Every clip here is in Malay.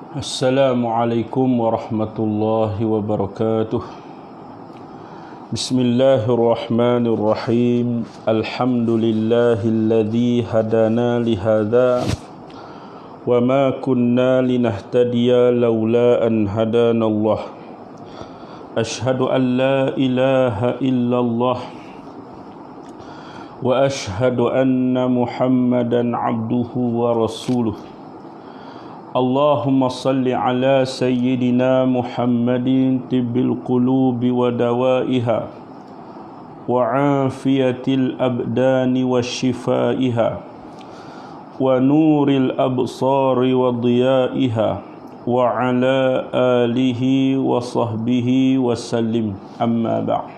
Assalamualaikum warahmatullahi wabarakatuh. Bismillahirrahmanirrahim. Alhamdulillahilladzi hadana lihadza wa ma kunna linahtadiya laula an hadanallah. Ashhadu an la ilaha illallah wa ashhadu anna Muhammadan abduhu wa rasuluh. Allahumma salli ala sayyidina Muhammadin tibbil qulubi wa dawaiha wa afiyatil abdani wa shifaiha wa nuril absari wa diyaiha wa ala alihi wa sahbihi wa sallim, amma ba'd.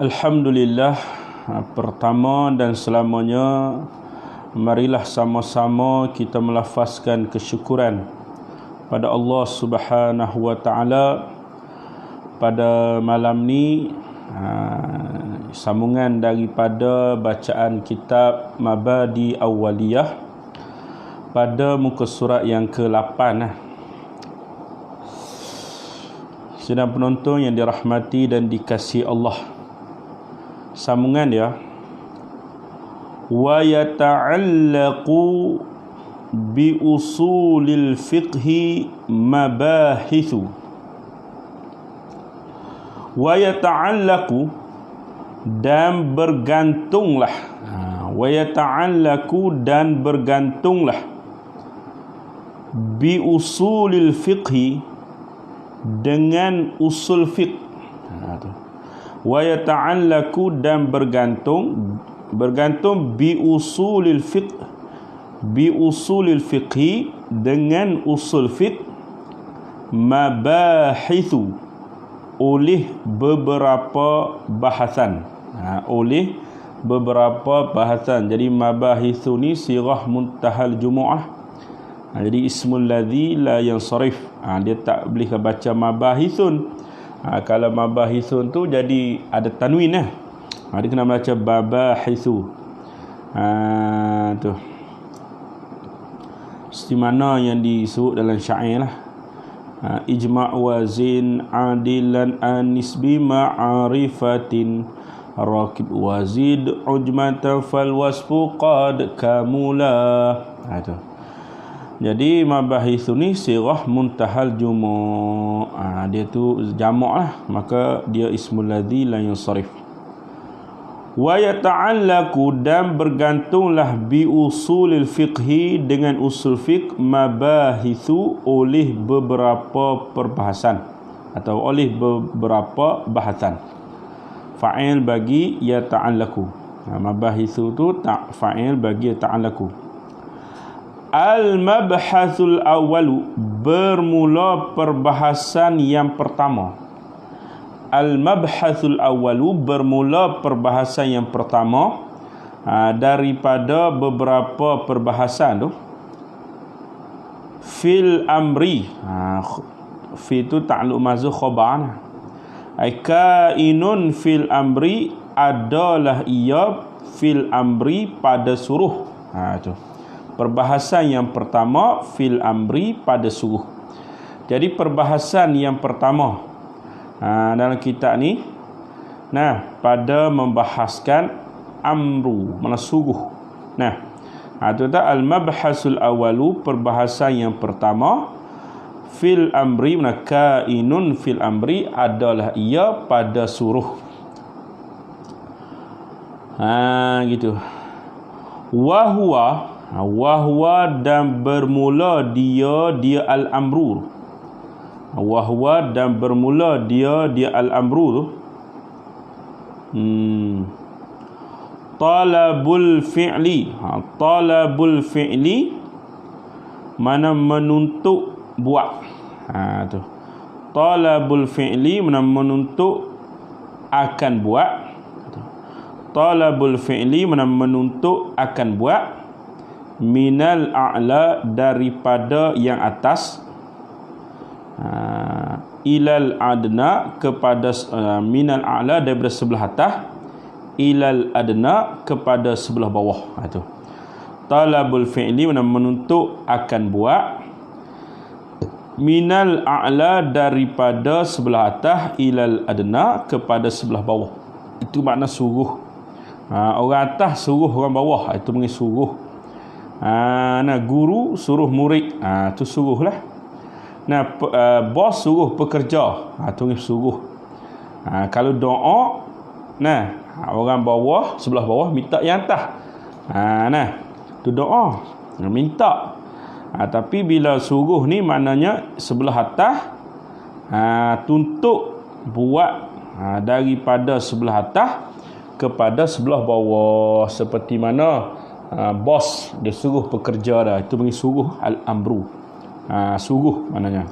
Alhamdulillah, pertama dan selamanya marilah sama-sama kita melafazkan kesyukuran pada Allah Subhanahu wa taala pada malam ni, sambungan daripada bacaan kitab Mabadi Awwaliyah pada muka surat yang ke-8. Sedang penonton yang dirahmati dan dikasihi Allah, sambungan dia, wa yata'allaqu bi usulil fiqhi mabahithu. Wa yata'allaqu, dan bergantunglah, wa yata'allaqu, dan bergantunglah, bi usulil fiqhi, dengan usul fiqh. Wa yata'allaqu, dan bergantung bi usulil fiqh, bi usulil fiqhi, dengan usul fiqh, mabahithu, oleh beberapa bahasan, oleh beberapa bahasan. Jadi mabahithu ni sirah muntahal jumu'ah. Jadi ismul ladzi la yansarif, dia tak boleh baca mabahithun. Kalau mabahithun tu jadi ada tanwin lah. Dia kena baca babahithu. Tu seperti mana yang disebut dalam syair lah. Ijma' wazin adilan anisbi ma'arifatin rakib wazid ujmatan fal wasfu qad kamula. Tu. Jadi mabahithu ni sirah muntahal jumu'. Dia tu jamak lah, maka dia ismul ladzi la yansarif. Wa yata'allaqu, dan bergantunglah bi usulil fiqhi, dengan usul fiqh, mabahithu, oleh beberapa perbahasan atau oleh beberapa bahasan. Fa'il bagi yata'allaqu. Mabahithu tu tak fa'il bagi yata'allaqu. Al-mabhasul awwalu, bermula perbahasan yang pertama. Al-mabhasul awwalu, bermula perbahasan yang pertama daripada beberapa perbahasan tu. Fil amri, fi tu ta'alluq mazhuf khabar. Kainun fil amri, adalah ia fil amri, pada suruh. Tu perbahasan yang pertama, fil amri, pada suruh. Jadi perbahasan yang pertama dalam kitab ni, pada membahaskan amru, mana suruh. Itu tak al-mabhasul awalu, perbahasan yang pertama, fil amri, mana kainun fil amri, adalah ia pada suruh. Gitu. Wahwa, dan bermula dia al-amru. Wahwa, dan bermula dia al-amru. Talabul fi'li. Talabul fi'li, mana menuntut buat. Tu. Talabul fi'li, mana menuntut akan buat. Talabul fi'li, mana menuntut akan buat. Minal a'la, daripada yang atas. Ilal adna, kepada minal a'la, daripada sebelah atas. Ilal adna, kepada sebelah bawah. Itu talabul fi'li menuntut akan buat, minal a'la daripada sebelah atas, ilal adna kepada sebelah bawah. Itu makna suruh. Orang atas suruh orang bawah, itu panggil suruh. Nah, guru suruh murid, itu suruh lah. Nah, bos suruh pekerja, itu panggil suruh. Kalau doa, nah, orang bawah, sebelah bawah minta yang atas. Nah, itu doa, minta. Tapi bila suruh ni maknanya sebelah atas tuntut buat daripada sebelah atas kepada sebelah bawah, seperti mana bos dia suruh pekerja dah, itu panggil suruh al-amru. Suruh maknanya.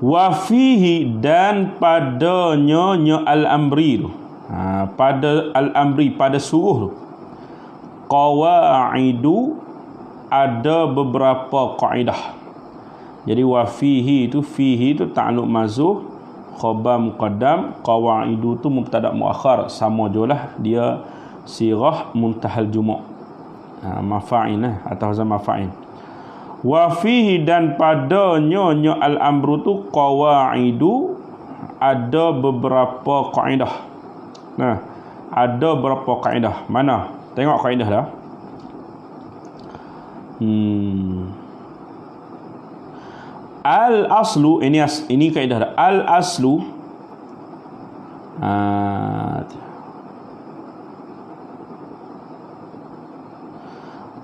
Wa fihi, dan padanya al-amri tu, pada al-amri, pada suruh tu, qawaidu, ada beberapa kaedah. Jadi wa fihi itu ta'alluq mazuf, khabar muqaddam, qawaidu tu mubtada muakhar, sama julah dia sirah muntahal jumu', mafa'in atau hazan mafa'in. Wa fihi, dan padanya al-amru tu qawaidu, ada beberapa kaedah. Nah, ada beberapa kaedah. Mana? Tengok kaedah dah. Al-aslu, ini kaedah dah. Al-aslu,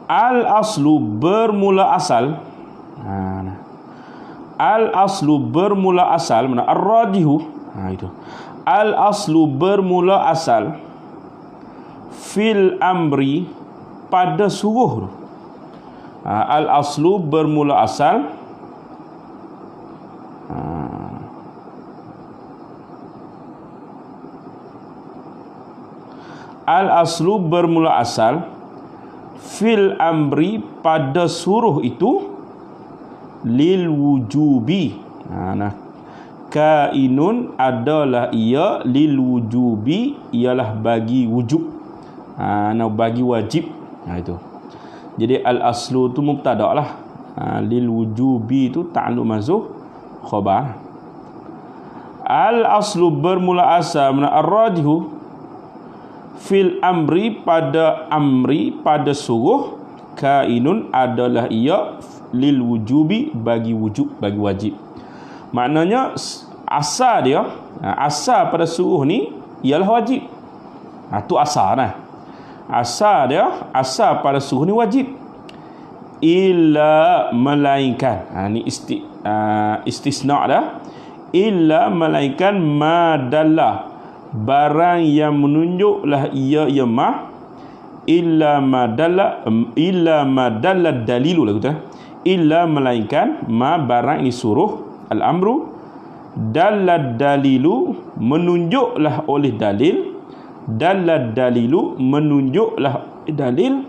al-aslu bermula asal. Al-aslu bermula asal, mana? Ar-rajihu, itu. Al-aslu bermula asal, fil amri, pada suruh. Al-aslu bermula asal, al-aslu bermula asal, fil amri, pada suruh itu, lil wujubi. Nah, kainun, adalah ia, lil wujubi, ialah bagi wujub, bagi wajib. Itu. Jadi al-aslu tu mubtada lah, lil wujubi tu ta'alluq mazuf khabar. Al-aslu bermula asal, mana? Ar-rajihu, fil amri, pada suruh, kainun, adalah ia, lil wujubi, bagi wujub, bagi wajib. Maknanya asal dia, asal pada suruh ni ialah wajib. Tu asal lah. Asal dia, asal pada suruh ni wajib. Illa, melainkan, ni istisna dah. Illa, melainkan, madallah, barang yang menunjuklah ia ma. Illa madalla dalilu lah kita. Illa, melainkan, ma, barang ini suruh, al-amru, dalla dalilu, menunjuklah oleh dalil, dalla dalilu, menunjuklah dalil,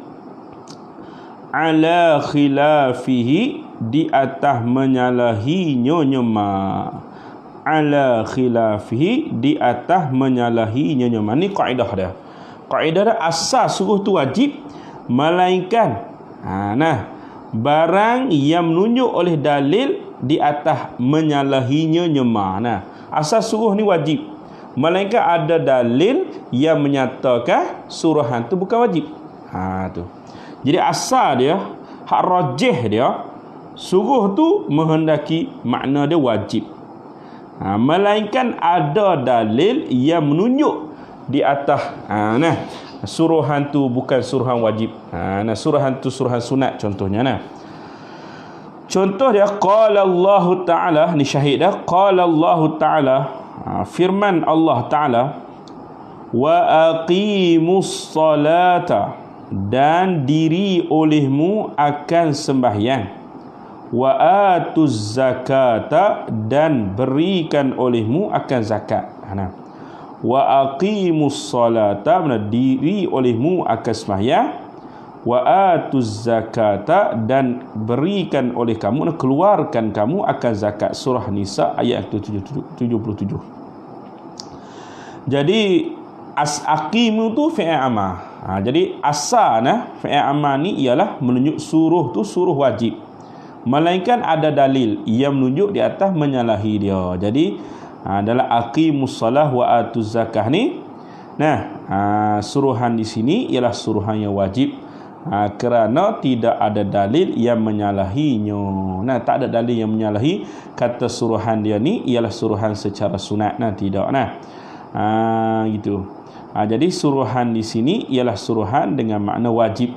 ala khilafihi, di atas menyalahinya ma. Ala khilafihi, di atas menyalahinya ma. Ni kaedah dia. Kaedah dia, asal suruh tu wajib, melainkan barang yang menunjuk oleh dalil di atas menyalahinya nyema. Asal suruh ni wajib, melainkan ada dalil yang menyatakan suruhan tu bukan wajib. Tu. Jadi asal dia, hak rajih dia, suruh tu menghendaki makna dia wajib. Melainkan ada dalil yang menunjuk di atas suruhan tu bukan suruhan wajib. Suruhan tu suruhan sunat contohnya. Contoh dia, qala Allah Ta'ala, ni syahid dah. Qala Allah Ta'ala, firman Allah Ta'ala, wa aqimus salata, dan diri olehmu akan sembahyang, wa atuz zakata, dan berikan olehmu akan zakat. Wa aqimus salata, diri olehmu akan sembahyang, wa atuz zakata, dan berikan oleh kamu, keluarkan kamu akan zakat. Surah Nisa ayat 77. Jadi aqimu tu fi'il amar. Jadi asal fi'il amar ni ialah menunjuk suruh tu suruh wajib. Melainkan ada dalil yang menunjuk di atas menyalahi dia. Jadi dalam aqimus salah wa atuz zakah ni, suruhan di sini ialah suruhan yang wajib. Kerana tidak ada dalil yang menyalahinya. Tak ada dalil yang menyalahi kata suruhan dia ni ialah suruhan secara sunat. Tidak. Gitu. Jadi suruhan di sini ialah suruhan dengan makna wajib.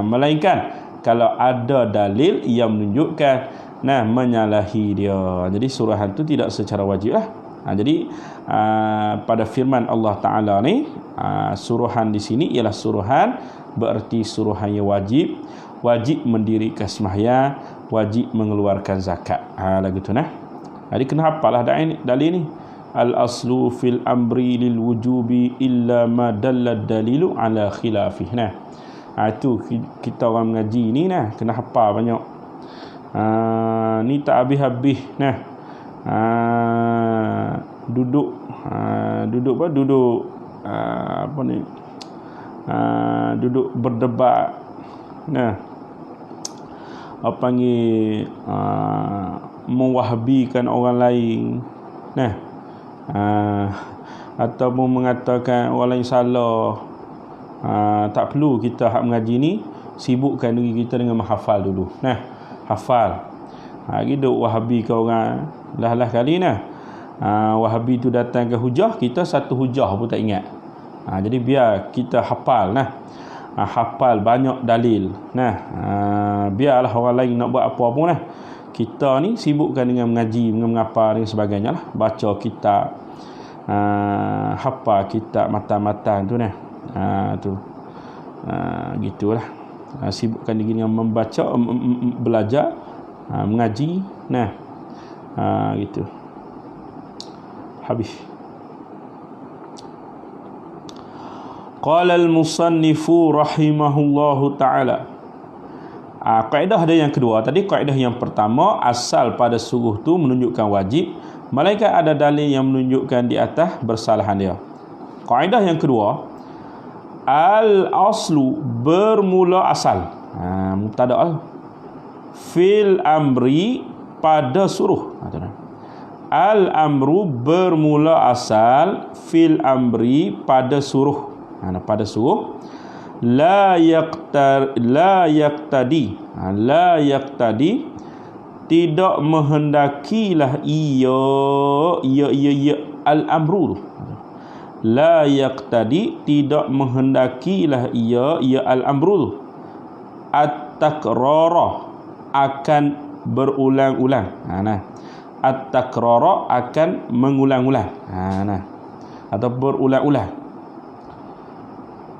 Melainkan kalau ada dalil yang menunjukkan menyalahi dia. Jadi suruhan tu tidak secara wajib lah. Jadi pada firman Allah Ta'ala ni, suruhan di sini ialah suruhan, bererti suruhan yang wajib. Wajib mendirikan sembahyang, wajib mengeluarkan zakat. Lagu tu Jadi kena hafalah dalil ni. Al-aslu fil amri lil wujubi illa ma dalla dalilu ala khilafih. Itu kita orang mengaji ni kena hafal banyak. Ni tak habis-habis duduk duduk berdebat mewahbikan orang lain ataupun mengatakan orang lain salah. Tak perlu kita hak mengaji ni sibukkan diri kita dengan menghafal dulu. Hafal. Gitu wahabi ke orang lah kali wahabi tu datang ke hujah, kita satu hujah pun tak ingat. Jadi biar kita hafal hafal banyak dalil. Biarlah orang lain nak buat apa pun kita ni sibukkan dengan mengaji, dengan menghafal dan sebagainya lah. Baca kitab, hafal kitab matan-matan tu gitulah. Sibukkan diri dengan membaca, belajar, mengaji gitu. Habis. Qala al-musannifu rahimahullahu ta'ala. Kaedah dia yang kedua. Tadi kaedah yang pertama, asal pada suruh tu menunjukkan wajib, melainkan ada dalil yang menunjukkan di atas bersalahan dia. Kaedah yang kedua, al-aslu bermula asal. Mubtada' fil amri pada suruh. Al-amru bermula asal fil amri pada suruh. Pada suruh. La yaqtadi tidak menghendakilah ia al-amru. La yaqtadi tidak menghendakilah ia al-amru. At-takrara akan berulang-ulang. At-takrara akan mengulang-ulang. Atau berulang-ulang.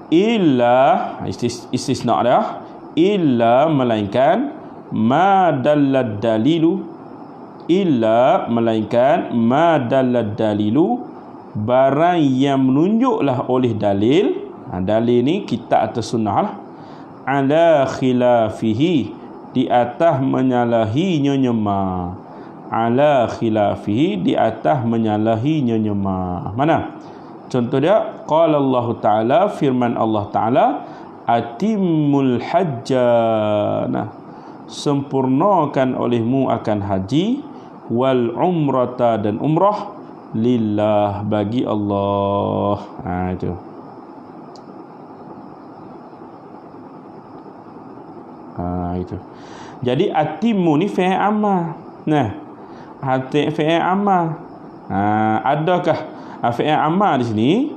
Illa istisna dia, illa melainkan ma dallad dalilu, illa melainkan ma dallad dalilu, barang yang menunjuklah oleh dalil. Dalil ni kitab atau sunnah lah. Ala khilafihi, di atas menyalahinya nyema. Ala khilafihi, di atas menyalahinya nyema. Mana? Contoh dia, qala Allah Ta'ala, firman Allah Ta'ala, atimul hajja, sempurnakan olehmu akan haji, wal umrata, dan umrah, lillah, bagi Allah. Itu. Itu. Jadi atimu ni fi'il amar. Fi'il amar. Adakah fi'il amar di sini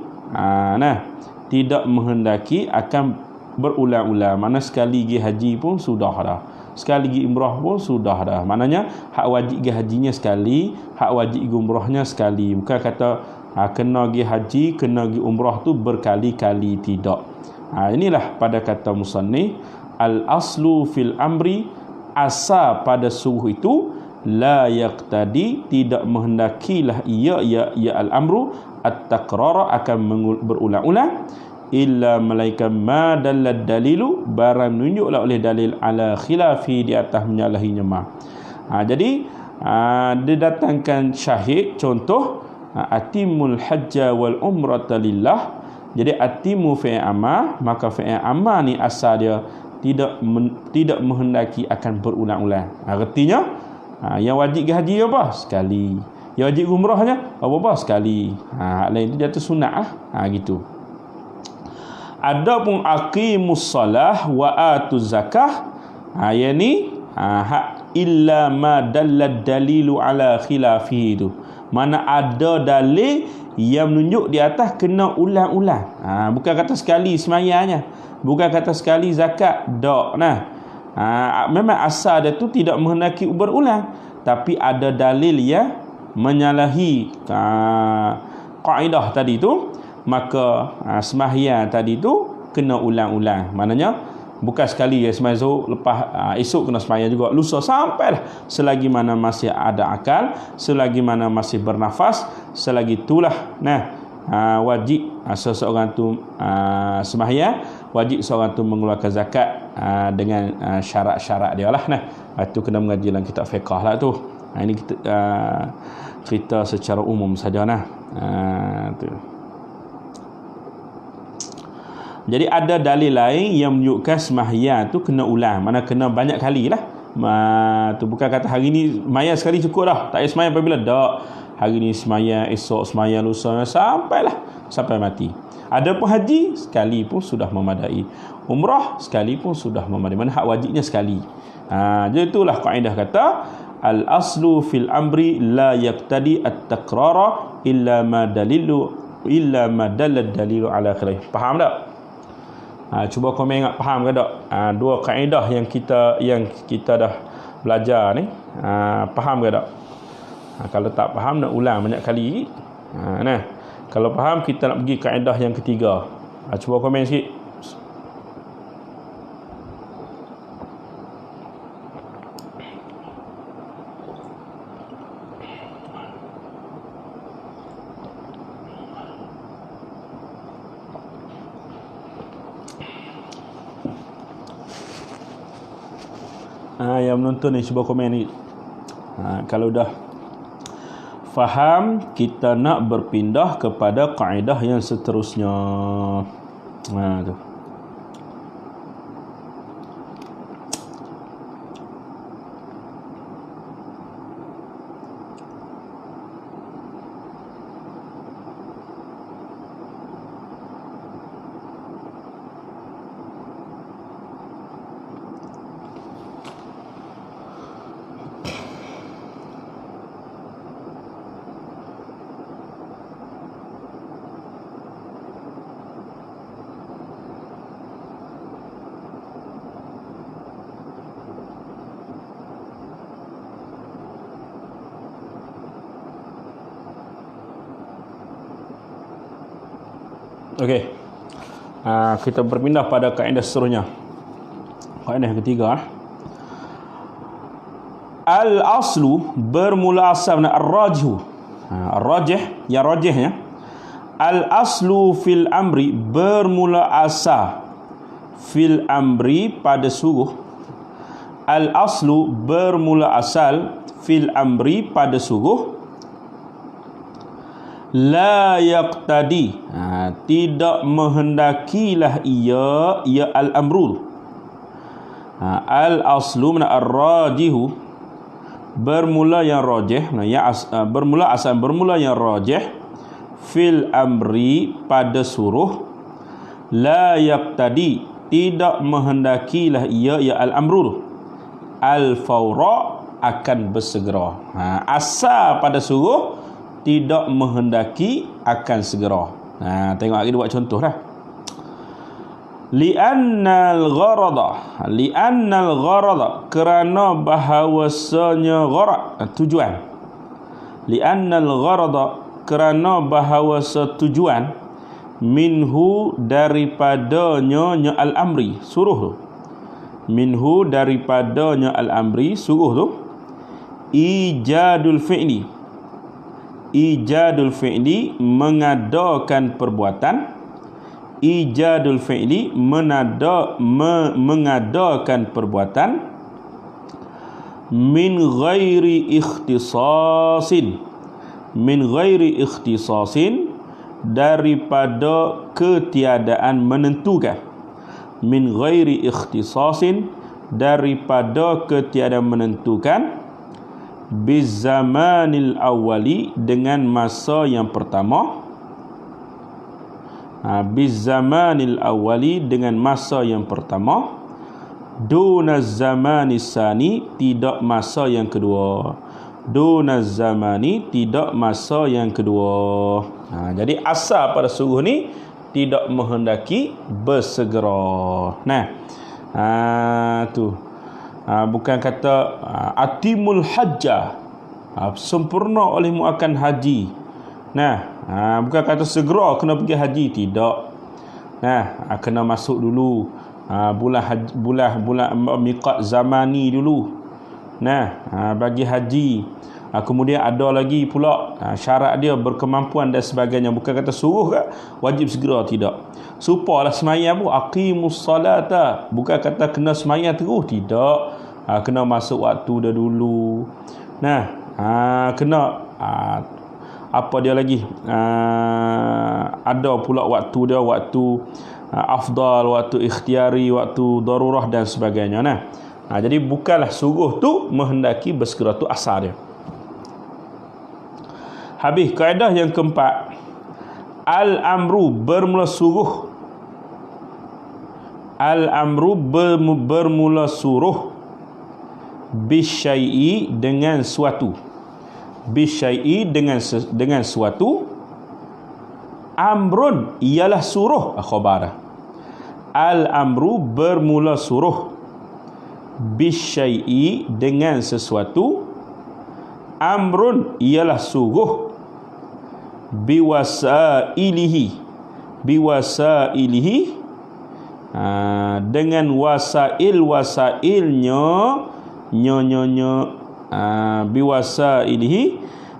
tidak menghendaki akan berulang-ulang. Mana sekali pergi haji pun sudah dah. Sekali pergi umrah pun sudah dah. Maknanya hak wajib pergi hajinya sekali, hak wajib pergi umrahnya sekali. Bukan kata kena pergi haji, kena pergi umrah tu berkali-kali, tidak. Inilah pada kata musannif, al-aslu fil amri, asal pada suruh itu, la yaqtadi tidak menghendakilah ia al-amru at-takrara akan berulang-ulang, illa malaikat ma dallad dalilu, barang menunjuklah oleh dalil ala khilafi, di atas menyalahinya ma. Jadi didatangkan syahid contoh atimul hajja wal umrata lillah. Jadi atimu fi'il amar, maka fi'il amar ni asal dia tidak menghendaki akan berulang-ulang. Artinya yang wajib haji apa? Sekali. Yang wajib umrahnya apa? Sekali. Lain tu jatuh sunat gitu. Adapun aqimus salah wa atuz zakah, yang ni illa ma dallad dalilu ala khilafihi tu. Mana ada dalil yang menunjuk di atas kena ulang-ulang. Bukan kata sekali semayanya, bukan kata sekali zakat, dak. Memang asal dia tu tidak menghendaki berulang, tapi ada dalil yang menyalahi kaedah tadi tu, maka sembahyang tadi tu kena ulang-ulang. Maknanya bukan sekali sembahyang Zuhur, lepas esok kena sembahyang juga, lusa, sampailah selagi mana masih ada akal, selagi mana masih bernafas, selagi itulah wajib seseorang tu sembahyang, wajib seorang tu mengeluarkan zakat dengan syarat-syarat dia lah. Itu kena mengaji dalam kitab fiqh lah tu. Ini kita cerita secara umum saja tu. Jadi ada dalil lain yang menunjukkan sembahyang tu kena ulang, mana kena banyak kali lah. Tu bukan kata hari ni sembahyang sekali cukup dah, tak payah sembahyang apabila dak. Hari ni sembahyang, esok sembahyang, lusa, sampai mati. Adapun haji sekali pun sudah memadai. Umrah sekali pun sudah memadai. Mana hak wajibnya sekali. Jadi itulah kaedah kata al aslu fil amri la yaqtadi at-takrara illa ma dalal dalilu ala khilaf. Faham tak? Cuba komen ingat faham ke tak? Dua kaedah yang kita dah belajar ni, faham ke tak? Kalau tak faham nak ulang banyak kali. Kalau faham kita nak pergi kaedah yang ketiga. Cuba komen sikit. Yang menonton ni cuba komen ni. Kalau dah faham, kita nak berpindah kepada kaedah yang seterusnya. Tu. Okey. Kita berpindah pada kaedah seterusnya. Kaedah yang ketiga. Al-aslu bermula asal ar-rajih. Ar-rajih, yang rajihnya. Al-aslu fil amri bermula asal fil amri pada suruh. Al-aslu bermula asal fil amri pada suruh. La yaqtadi, tidak menghendakilah ia al-amru. Al-aslu mana ar-rajihu, bermula yang rajih, bermula yang rajih fil amri pada suruh. La yaqtadi, tidak menghendakilah ia al-amru, al-fawra, akan bersegera. Asal pada suruh tidak menghendaki akan segera. Tengok lagi dia buat contoh dah. Li'annal gharada, kerana bahawasanya gharad, tujuan. Li'annal gharada, kerana bahawasa tujuan, minhu, daripadanya al-amri, suruh tu. Minhu, daripadanya al-amri, suruh tu. Ijadul fi'li, mengadakan perbuatan. Ijadul fi'li, mengadakan perbuatan. Min ghairi ikhtisasin, min ghairi ikhtisasin, daripada ketiadaan menentukan, min ghairi ikhtisasin, daripada ketiadaan menentukan, bizamanil awwali, dengan masa yang pertama, bizamanil awwali, dengan masa yang pertama, dunaz zamanis sani, tidak masa yang kedua, dunaz zamani, tidak masa yang kedua. Jadi asal pada suruh ni tidak menghendaki bersegera. Tu bukan kata atimul hajjah, sempurna olehmu akan haji. Bukan kata segera kena pergi haji, tidak. Kena masuk dulu bulan miqat zamani dulu. Bagi haji. Kemudian ada lagi pula syarat dia, berkemampuan dan sebagainya. Bukan kata suruh ke wajib segera, tidak. Supalah sembahyang pun aqimus salata, bukan kata kena sembahyang terus, tidak. Kena masuk waktu dia dulu. Kena apa dia lagi, ada pula waktu dia, waktu afdal, waktu ikhtiari, waktu darurah dan sebagainya. Jadi bukanlah suruh tu menghendaki bersegera, tu asal dia. Habis kaedah yang keempat, al-amru bermula suruh, al-amru bermula suruh, bisyai'i, dengan suatu, bisyai'i, dengan suatu, amrun, ialah suruh, khabar. Al-amru bermula suruh, bisyai'i, dengan sesuatu, amrun, ialah suruh, biwasailihi, biwasailihi, dengan wasailnya, biwasailihi,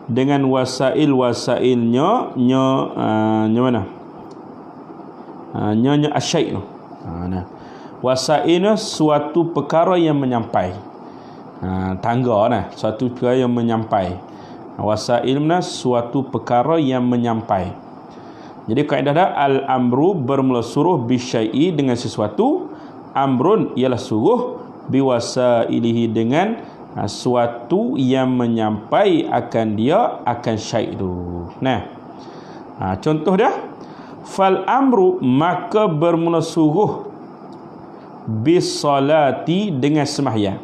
dengan wasailnya, mana nyonya asyai'. Wasailnya suatu perkara yang menyampai, tangga suatu perkara yang menyampai. Wasailna suatu perkara yang menyampai. Jadi kaedah dah, al-amru bermula suruh bisyai'i, dengan sesuatu, amrun ialah suruh, biwasailihi, dengan suatu yang menyampai akan dia, akan syai' tu. Contoh dia, fal amru, maka bermula suruh, bis salati, dengan sembahyang.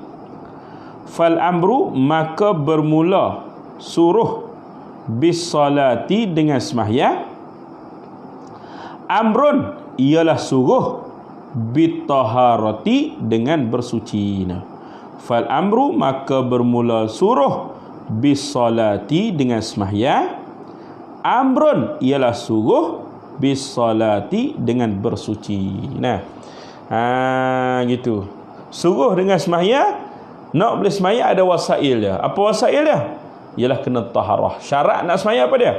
Fal amru, maka bermula suruh, bis salati, dengan sembahyang. Amrun, ialah suruh, bit taharati, dengan bersuci. Fal amru, maka bermula suruh, bis salati, dengan sembahyang. Amrun, ialah suruh, bis salati, dengan bersuci. Gitu. Suruh dengan sembahyang, nak boleh sembahyang ada wasail dia. Apa wasail dia? Ialah kena taharah. Syarat nak sembahyang apa dia?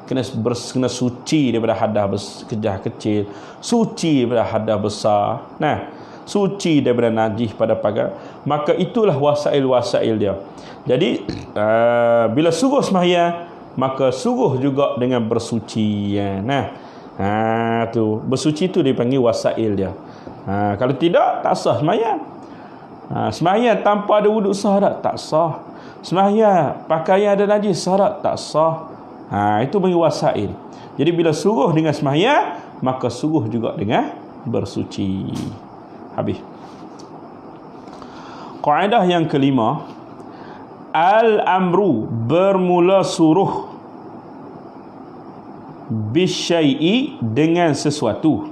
Kena suci daripada hadas kecil, suci daripada hadas besar, suci daripada najis pada pagar. Maka itulah wasail dia. Jadi bila suruh sembahyang, maka suruh juga dengan bersuci. Tu bersuci tu dipanggil wasail dia. Kalau tidak, tak sah sembahyang. Sembahyang tanpa ada wuduk sah tak sah. Sembahyang pakaian ada najis sah tak sah. Itu bagi wasail. Jadi bila suruh dengan sembahyang, maka suruh juga dengan bersuci. Habis. Kaedah yang kelima, al-amru bermula suruh, bisyai'i, dengan sesuatu.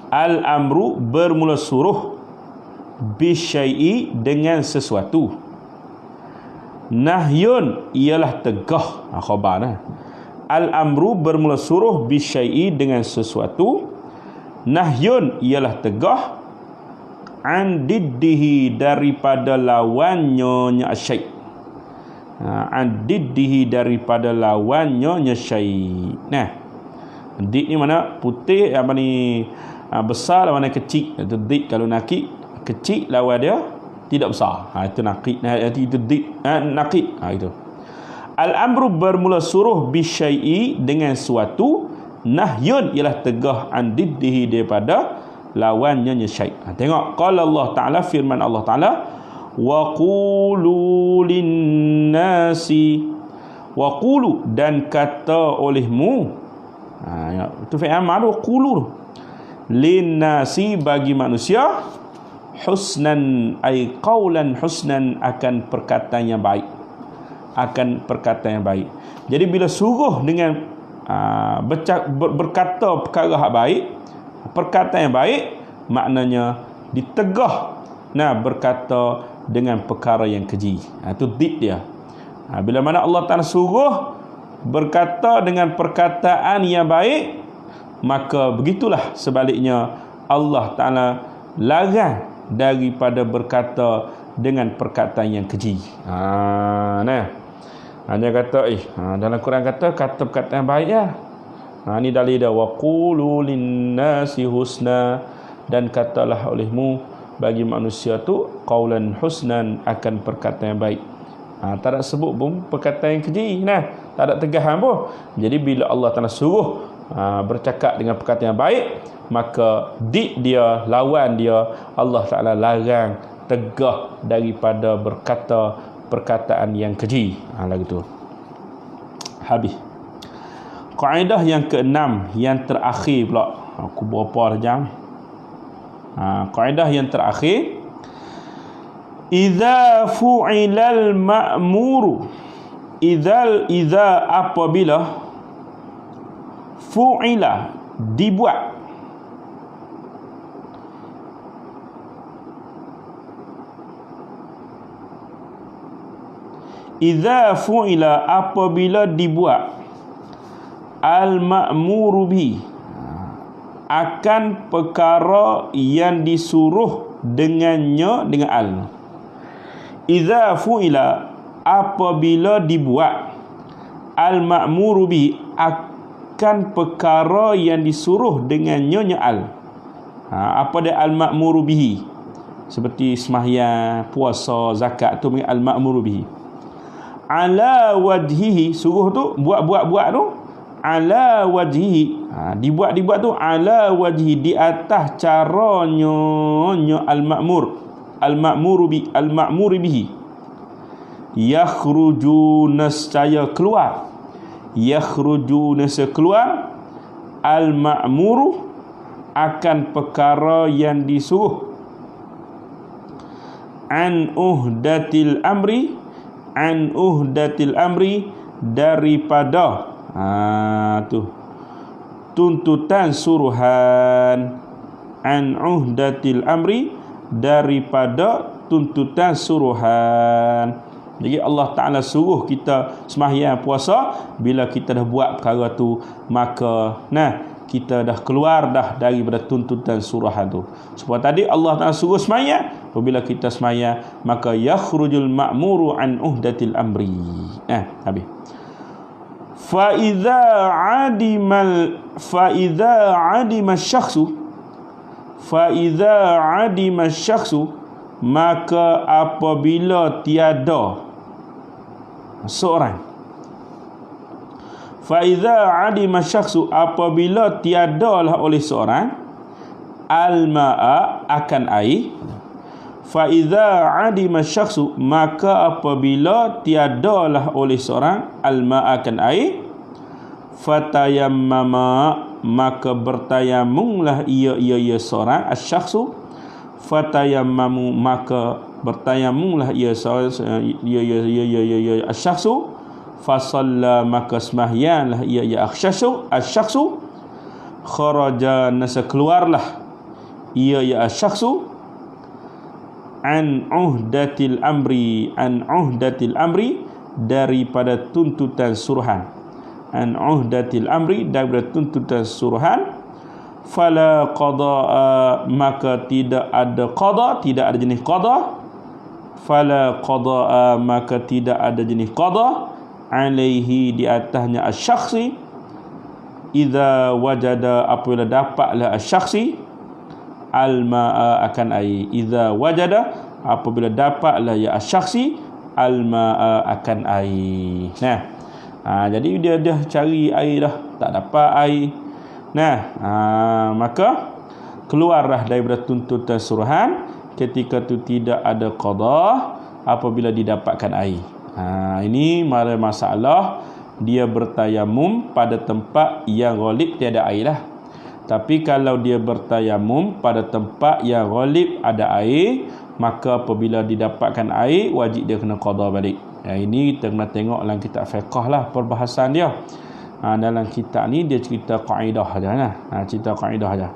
Al-amru bermula suruh, bisyai'i, dengan sesuatu. Nahyun, ialah tegah, khabar. Al-amru bermula suruh, bisyai'i, dengan sesuatu. Nahyun, ialah tegah. An diddihi, daripada lawannya syai'. An diddihi, daripada lawannya syai'. Did ni mana? Putih, apa ni, besar, mana kecil. Itu did. Kalau nakik, kecil lawan dia tidak besar. Itu nakik. Itu did, nakik. Itu. Al-amru bermula suruh bisyai'i dengan suatu, nahyun ialah tegah an diddihi daripada lawannya syai'. Tengok qala Allah Taala, firman Allah Taala, wa qulu linnasi, wa qulu dan kata olehmu, itu fi'il amr tu, qulu linnasi bagi manusia, husnan ay qaulan husnan akan perkataan yang baik, akan perkataan yang baik. Jadi bila suruh dengan berkata perkara yang baik, perkataan yang baik, maknanya ditegah berkata dengan perkara yang keji. Itu did dia. Bila mana Allah Ta'ala suruh berkata dengan perkataan yang baik, maka begitulah sebaliknya Allah Ta'ala larang daripada berkata dengan perkataan yang keji. Dia kata dalam Quran kata perkataan yang baik ya. Ni dalil dia, wa qulu linnasi husna, dan katalah olehmu bagi manusia tu qaulan husnan, akan perkataan yang baik. Tak ada sebut pun perkataan yang keji, tak ada tegahan pun. Jadi bila Allah Ta'ala suruh bercakap dengan perkataan yang baik, maka dia, lawan dia, Allah Ta'ala larang, tegah daripada berkata perkataan yang keji. Lagu tu habis. Kaedah yang keenam, yang terakhir pula. Aku berapa dah jam? Kaedah yang terakhir, idza fu'ilal ma'muru, idza apabila fu'ila dibuat, idza fu'ila apabila dibuat, al-ma'muru bi akan perkara yang disuruh dengannya dengan al. Idza fu'ila apabila dibuat, al-ma'muru bi akan perkara yang disuruh dengannya al. Apa dia al-ma'muru bihi? Seperti sembahyang, puasa, zakat tu al-ma'muru bihi. Ala wajhihi, suruh tu buat tu ala wajhihi, dibuat tu ala wajhi, di atas caranya al-ma'muru bihi, yakhruju nascaya keluar, yakhruju nascaya keluar, al-ma'muru akan perkara yang disuruh, an uhdatil amri daripada tuntutan suruhan, an uhdatil amri daripada tuntutan suruhan. Jadi Allah Ta'ala suruh kita sembahyang, puasa, bila kita dah buat perkara tu, maka kita dah keluar daripada tuntutan suruhan tu. Sebab tadi Allah Ta'ala suruh sembahyang, apabila kita sembahyang, maka yakhrujul ma'muru an uhdatil amri. Habis. Fa idza adima syakhsu, maka apabila tiada seorang, fa idza adima syakhsu apabila tiadalah oleh seorang, al-ma'a akan air. Fa idza adima syakhsu, maka apabila tiadalah oleh seorang, al-ma'a akan air, fatayammama, maka bertayamumlah ia seorang, asy-syakhsu, fatayammamu, maka bertayamumlah ia asy-syakhsu, fasalla, maka sembahyanglah ia asy-syakhsu, kharaja, nasa keluarlah ia asy-syakhsu, an uhdatil amri daripada tuntutan suruhan, an uhdatil amri daripada tuntutan suruhan, fala qada'a, maka tidak ada qada, tidak ada jenis qada, fala qada'a, maka tidak ada jenis qada, alaihi, di atasnya asy-syakhsi, idza wajada, apabila dapatlah asy-syakhsi, al-ma'a akan air, idza wajada, apabila dapatlah ya asy-syakhsi al-ma'a akan air. Nah, jadi dia dah cari air dah, tak dapat air. Nah, maka keluarlah daripada tuntutan suruhan ketika tu tidak ada qada apabila didapatkan air. Ini masalah dia bertayamum pada tempat yang ghalib tiada air lah. Tapi kalau dia bertayamum pada tempat yang ghalib ada air, maka apabila didapatkan air wajib dia kena qada balik. Ini kita kena tengok dalam kitab fiqh lah perbahasan dia. Dalam kitab ni dia cerita kaedah aja nah. Cerita kaedah aja.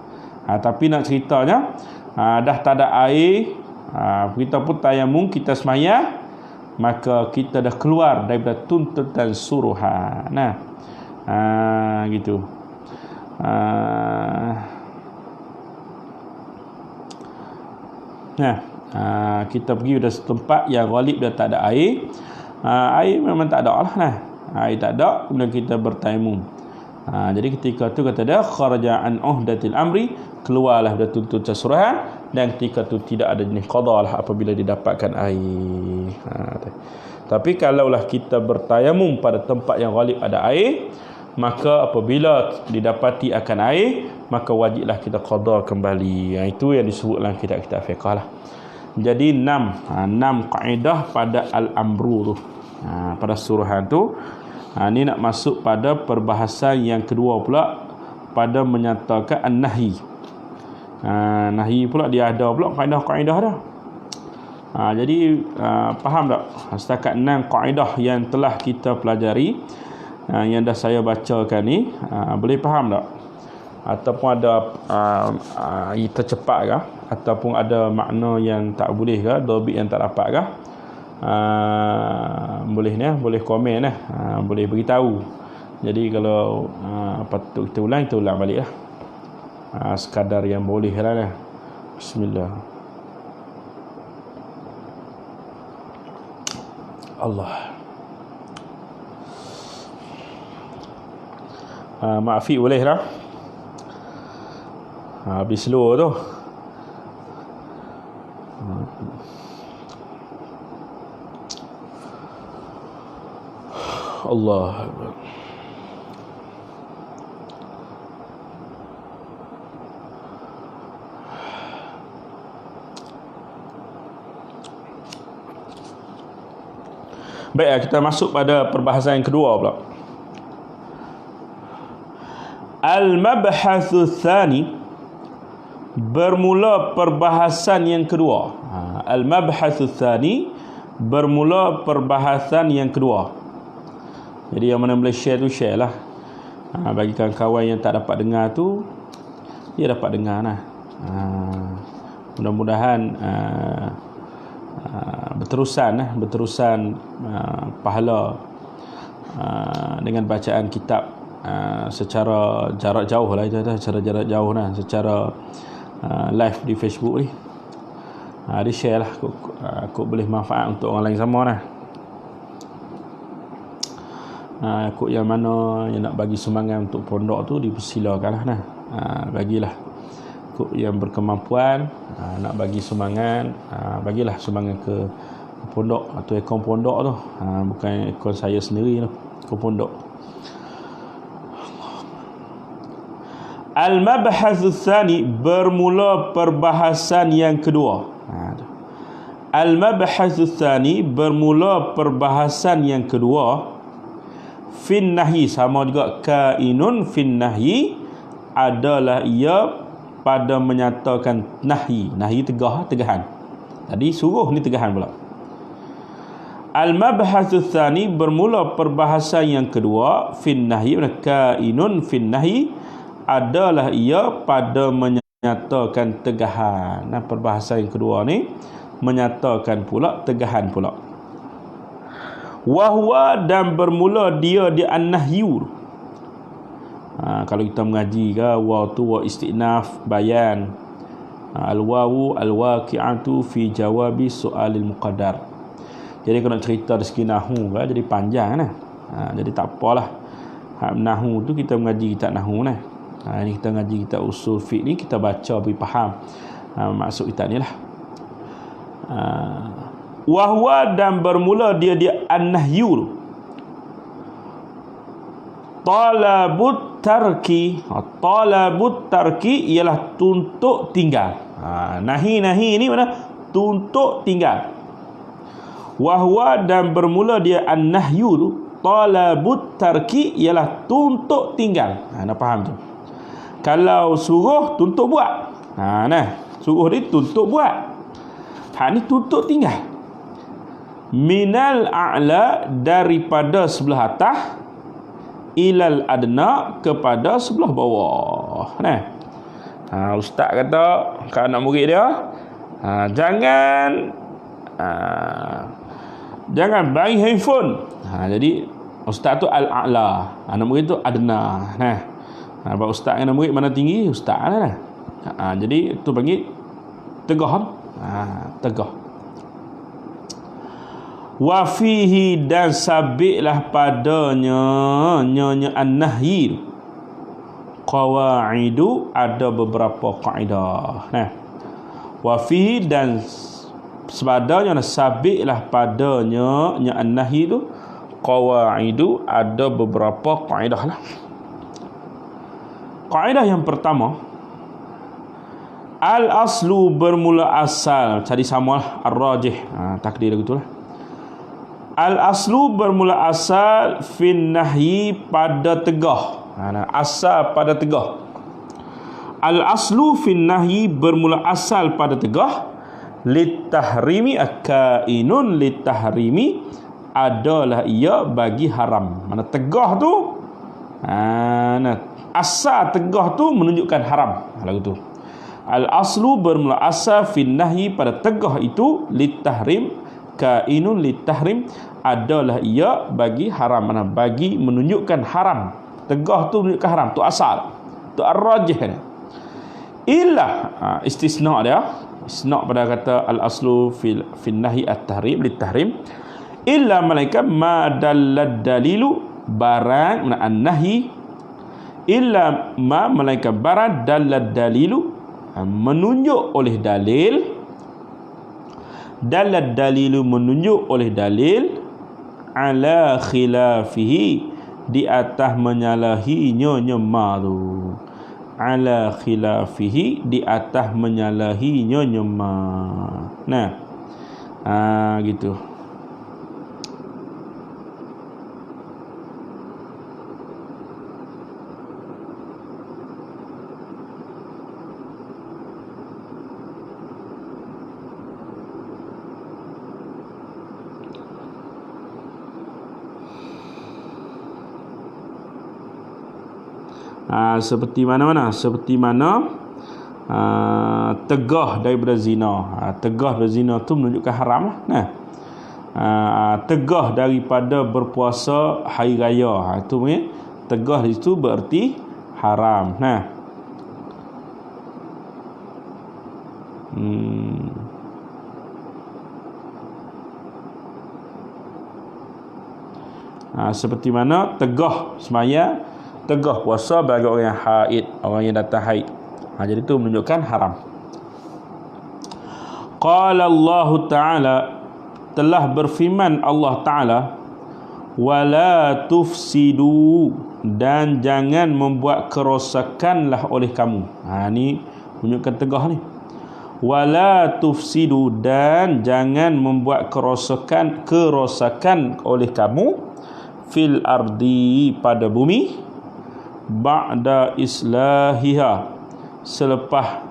Tapi nak ceritanya dah tak ada air, kita pun tayamum, kita sembahyang, maka kita dah keluar daripada tuntutan suruhan. Gitu. Kita pergi pada tempat yang ghalib dah tak ada air. Air memang tak ada lah. Air tak ada, kemudian kita bertayamum. Jadi ketika tu kata dia kharaja an uhdatil amri, keluarlah dari tuntutan suruhan, dan ketika tu tidak ada jenis qada lah apabila didapatkan air. Tapi kalaulah kita bertayamum pada tempat yang ghalib ada air, maka apabila didapati akan air, maka wajiblah kita qada kembali. Itu yang disebut dalam kitab-kitab fiqh lah. Jadi 6 kaedah pada al-amru tu, pada suruhan tu. Ini nak masuk pada perbahasan yang kedua pula, pada menyatakan an-nahi. Nahi pula dia ada pula kaedah-kaedah dah. Jadi faham tak setakat 6 kaedah yang telah kita pelajari, yang dah saya bacakan ni, boleh faham tak? Ataupun ada tercepat ke, ataupun ada makna yang tak boleh ke, dhabit yang tak dapat ke? Boleh komen lah, boleh beritahu. Jadi kalau patut kita ulang balik lah, sekadar yang boleh lah. Bismillah. Allah. Maafi boleh lah. Habis slow tu. Allah. Baik, kita masuk pada perbahasan yang kedua pula. Al-mabhathu tsani, bermula perbahasan yang kedua. Al-mabhathu tsani, bermula perbahasan yang kedua. Jadi yang mana boleh share tu share lah. Bagi kawan-kawan yang tak dapat dengar tu, dia dapat dengar lah. Mudah-mudahan berterusan pahala dengan bacaan kitab secara jarak jauh lah. Secara jarak jauh lah, secara live di Facebook ni. Dia share lah, aku boleh manfaat untuk orang lain sama lah. Kok yang mana yang nak bagi sumbangan untuk pondok tu dipersilakan lah. Bagilah. Kok yang berkemampuan nak bagi sumbangan, bagilah sumbangan ke pondok atau akaun pondok tu, bukan akaun saya sendiri tu, akaun pondok. Al-mabhathu tsani, bermula perbahasan yang kedua. Al-mabhathu tsani, bermula perbahasan yang kedua. Fin nahyi, sama juga kainun fin nahyi, adalah ia pada menyatakan nahyi. Nahyi tegahan. Tadi suruh ni tegahan pula. Al-mabhathu tsani, bermula perbahasan yang kedua. Fin nahyi, kainun fin nahyi, adalah ia pada menyatakan tegahan. Perbahasan yang kedua ni menyatakan pula tegahan pula. Wahwa, dan bermula dia di an-nahyu. Kalau kita mengaji ke, waw tu wa istinaf bayan. Al-wawu al-waqi'atu fi jawabi soalil muqaddar. Jadi kalau nak cerita dari segi nahu ke, jadi panjang lah. Jadi tak apalah. Nahu tu kita mengaji kitab nahu lah. Ini kita mengaji kitab usul fiqh ni, kita baca beri faham maksud kitab ni lah. Wahwa dan bermula dia an-nahyu. Talabut tarki. Talabut tarki ialah tuntut tinggal. Nahi ini mana? Tuntut tinggal. Wahwa dan bermula dia an-nahyu tu. Talabut tarki ialah tuntut tinggal. Nak faham tu? Kalau suruh tuntut buat. Suruh dia tuntut buat. Ni tuntut tinggal. Minal a'la daripada sebelah atas ilal adna kepada sebelah bawah. Ustaz kata kat anak murid dia, jangan bagi handphone. Jadi ustaz tu al-a'la, anak murid tu adna. Sebab ustaz dengan anak murid mana tinggi, ustaz lah. Jadi tu panggil tegah. Tegah. Wa fihi dan sabitlah padanya nyonya an-nahyi qawaidu, ada beberapa kaedah. Wa fihi dan sebadanya sabitlah padanya nya an-nahyi tu qawaidu, ada beberapa kaedah lah. Kaedah yang pertama, al-aslu bermula asal, jadi samalah ar-rajih, takdir begitulah. Al-aslu bermula asal fin nahyi pada tegah. Asal pada tegah. Al-aslu fin nahyi bermula asal pada tegah. Litahrimi akainun litahrimi, adalah ia bagi haram. Mana tegah tu? Asal tegah tu menunjukkan haram. Lagu tu. Al-aslu bermula asal fin nahyi pada tegah itu litahrim, kainun litahrim, adalah ia bagi haram. Mana bagi menunjukkan haram. Tegah tu menunjukkan haram. Tu asal. Tu ar-rajih. Illa istisna dia. Istisna pada kata al-aslu fil nahyi at-tahrim litahrim. Illa malaikat ma dallad dalilu, barang mana an-nahyi. Illa ma malaikat barang dallad dalilu, menunjuk oleh dalil. Dalad dalilu menunjuk oleh dalil ala khilafihi, di atas menyalahinya nyema tu. Ala khilafihi, di atas menyalahinya nyema. Gitu. Seperti mana? Seperti mana tegah daripada zina. Tegah daripada zina tu menunjukkan haram lah. Tegah daripada berpuasa hari raya, itu tegah itu berarti haram. Seperti mana tegah semaya, tegah puasa bagi orang yang haid, orang yang datang haid. Jadi itu menunjukkan haram. Qala Allah Ta'ala, telah berfirman Allah Ta'ala, wala tufsidu, dan jangan membuat kerosakanlah oleh kamu. Ni menunjukkan tegah ni. Wala tufsidu, dan jangan membuat kerosakan oleh kamu fil ardi, pada bumi, ba'da islahiha, selepas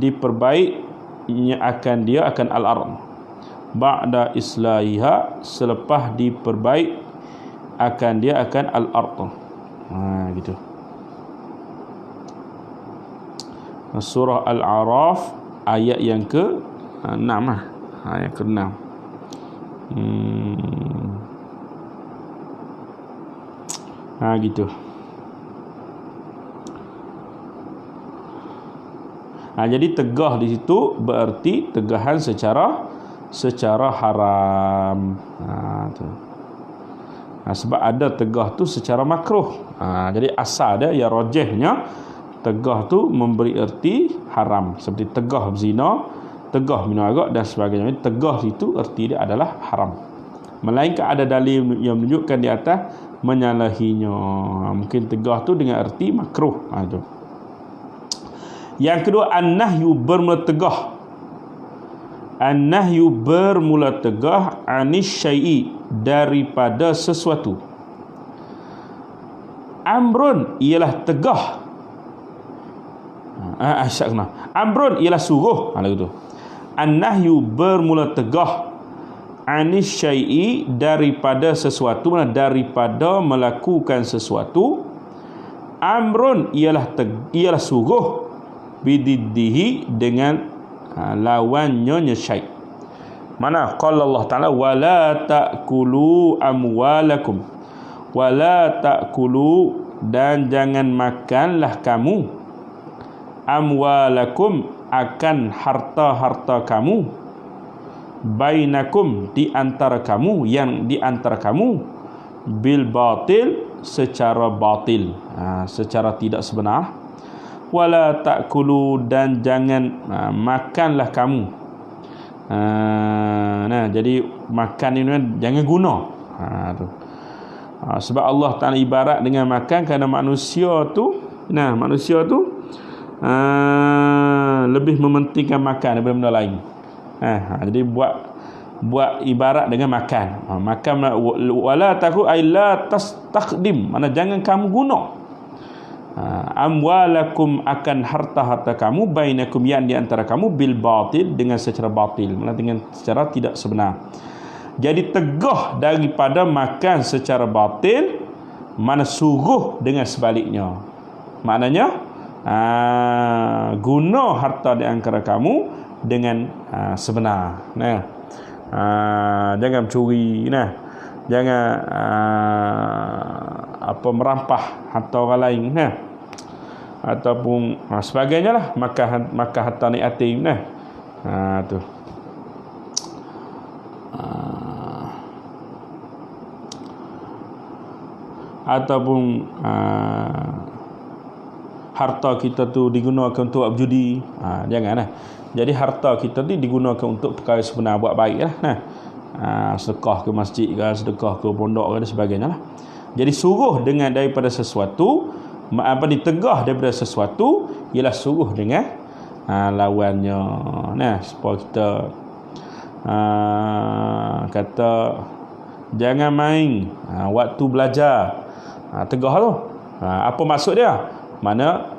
diperbaiknya akan al-ard. Ba'da islahiha, selepas diperbaik akan al-ard. Gitu. Surah Al-A'raf ayat yang ke-6 ayat ke-6. Gitu. Jadi tegah di situ berarti tegahan secara haram. Sebab ada tegah tu secara makruh. Jadi asal dia, ya rajihnya, tegah tu memberi erti haram. Seperti tegah berzina, tegah minum arak dan sebagainya. Tegah itu erti dia adalah haram. Melainkan ada dalil yang menunjukkan di atas menyalahinya. Mungkin tegah tu dengan erti makruh. Itu. Yang kedua, an-nahyu bermula tegah. An-nahyu bermula tegah anis syai'i, daripada sesuatu. Amrun ialah tegah. Amrun ialah suruh. Gitu. An-nahyu bermula tegah anis syai'i, daripada sesuatu, daripada melakukan sesuatu. Amrun ialah suruh, bididdihi, dengan lawannya syai'. Mana qala Allah Taala wala ta'kulu amwalakum, wala ta'kulu, dan jangan makanlah kamu, amwalakum, akan harta-harta kamu, bainakum, di antara kamu, yang di antara kamu, bil batil, secara batil, secara tidak sebenar. Wala ta'kulu, dan jangan makanlah kamu. Jadi makan ini jangan guna. Sebab Allah Ta'ala ibarat dengan makan, kerana manusia tu lebih mementingkan makan daripada benda lain. Jadi buat ibarat dengan makan. Makan wala taku illa tastaqdim, mana jangan kamu guna amwalakum, akan harta-harta kamu, bainakum, yang di antara kamu, bil batil, dengan secara batil, mana dengan secara tidak sebenar. Jadi tegah daripada makan secara batil, mana suruh dengan sebaliknya. Maknanya guna harta di antara kamu dengan sebenar. Jangan mencuri, jangan merampah harta orang lain, ataupun sebagainya lah, makan harta ni yatim, tu. Ataupun harta kita tu digunakan untuk berjudi, janganlah. Jadi harta kita ni digunakan untuk perkara sebenar, buat baik lah. Sedekah ke masjid ke, sedekah ke pondok ke, dan sebagainya lah. Jadi suruh dengan daripada sesuatu, ditegah daripada sesuatu, ialah suruh dengan lawannya. Supaya kita kata jangan main waktu belajar. Tegah tu. Apa maksud dia? Mana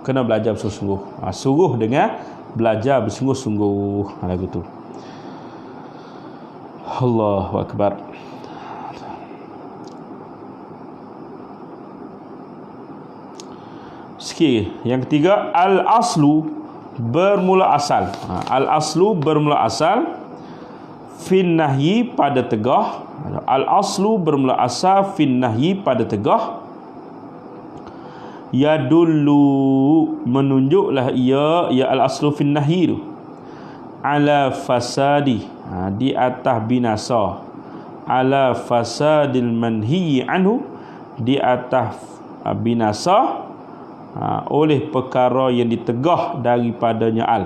kena belajar bersungguh-sungguh. Suruh dengan belajar bersungguh-sungguh. Lagu tu. Allahu Akbar. Sikit. Yang ketiga, al-aslu, bermula asal. Al-aslu bermula asal fin nahyi, pada tegah. Al-aslu bermula asal fin nahyi, pada tegah. Yadullu, menunjuklah ia, ya al-aslu fin nahyi tu, ala fasadi, di atas binasa, ala fasadil manhi anhu, di atas binasa oleh perkara yang ditegah daripadanya al.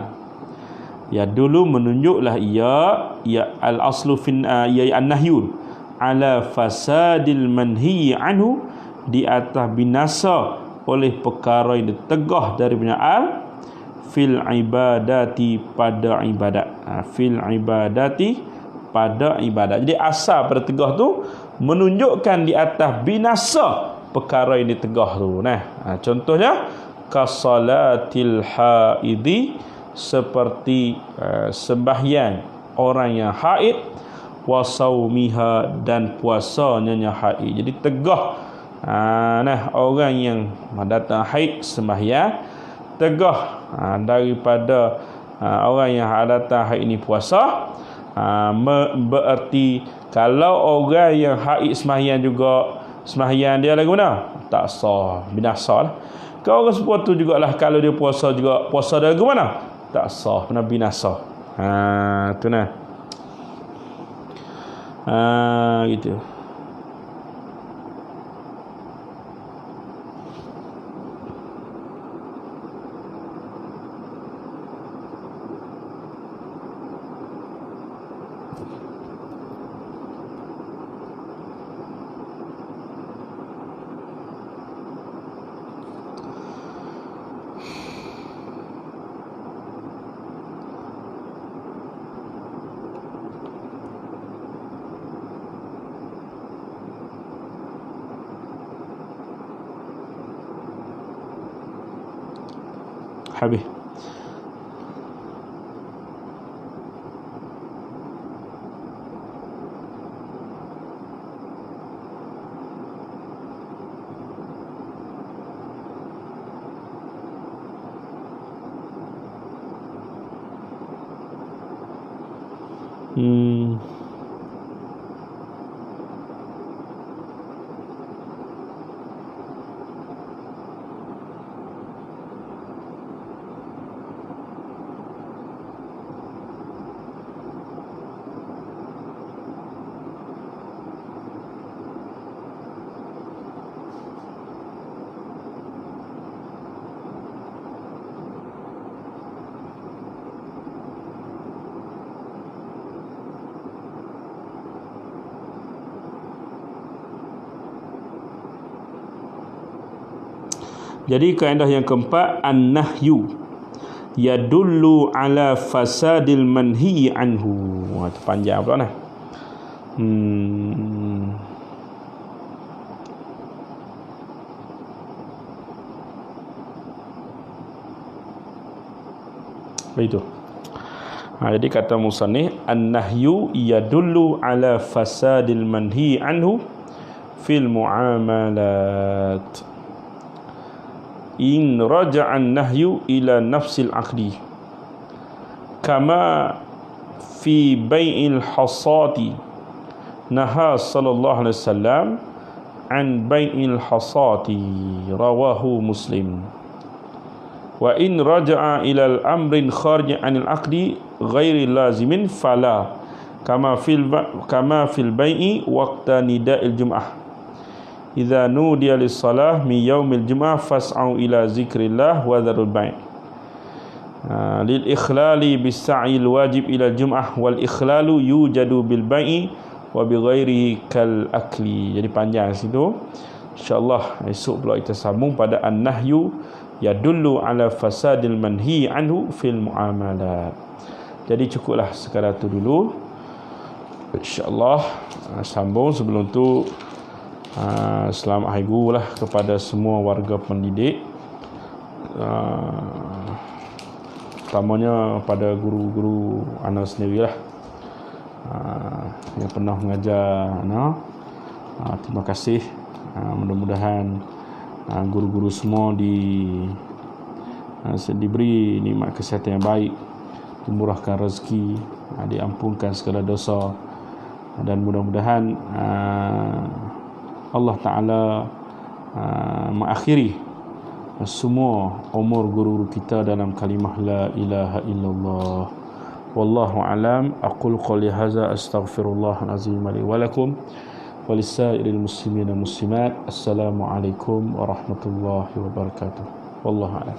Ya dulu menunjuklah ia al-aslu fin ya an-nahyu ala fasadil manhi anhu, di atas binasa oleh perkara yang ditegah daripadanya al, fil ibadati, pada ibadat. Fil ibadati, pada ibadat. Jadi asal pada tegah tu menunjukkan di atas binasa perkara yang ditegah tu. Contohnya kasalatil haidi, seperti sembahyang orang yang haid, wa saumiha, dan puasanya yang haid. Jadi tegah orang yang datang haid sembahyang, tegah daripada orang yang datang haid ini puasa. Bererti kalau orang yang haid sembahyang juga, sembahyang dia lagu mana? Tak sah, binasa lah. Kalau orang seperti tu jugalah, kalau dia puasa juga, puasa dia lagu mana? Tak sah, benar binasa. Tu gitu. habis. Jadi kaedah yang keempat, an-nahyu yadullu ala fasadil manhi anhu. Wah, itu panjang pula nah. Begitu. Jadi kata musannif, an-nahyu yadullu ala fasadil manhi anhu fil muamalat. In raja'an nahyu ila nafsil aqdi kama fi bai'il hasati naha sallallahu alaihi wasallam an bai'il hasati, rawahu Muslim. Wa in raja'a ila al-amrin kharij 'anil aqdi ghairi lazimin fala kama fil bai'i waqta nida'il jum'ah idza nudiya lis-salah min yaumil jum'ah fas'au ila zikrillah wa dharul bai'. Lil ikhlali bis-sa'il wajib ila jum'ah wal ikhlalu yujadu bil bai'i wa bi ghairihi kal akli. Jadi panjang situ. Insyaallah esok pula kita sambung pada an-nahyu yadullu ala fasadil manhi anhu fil muamalat. Jadi cukuplah sekadar tu dulu. InsyaAllah sambung sebelum tu. Selamat Hari Guru lah kepada semua warga pendidik, terutamanya pada guru-guru ana sendirilah yang pernah mengajar ana. Terima kasih. Mudah-mudahan guru-guru semua diberi nikmat kesihatan yang baik, dimurahkan rezeki, diampunkan segala dosa, dan mudah-mudahan Allah Ta'ala mengakhiri semua umur guru kita dalam kalimah la ilaha illallah. Wallahu alam. Aqul qouli hadza astaghfirullahal azim li wa lakum wa lisairil muslimin wal muslimat. Assalamualaikum warahmatullahi wabarakatuh. Wallahu alam.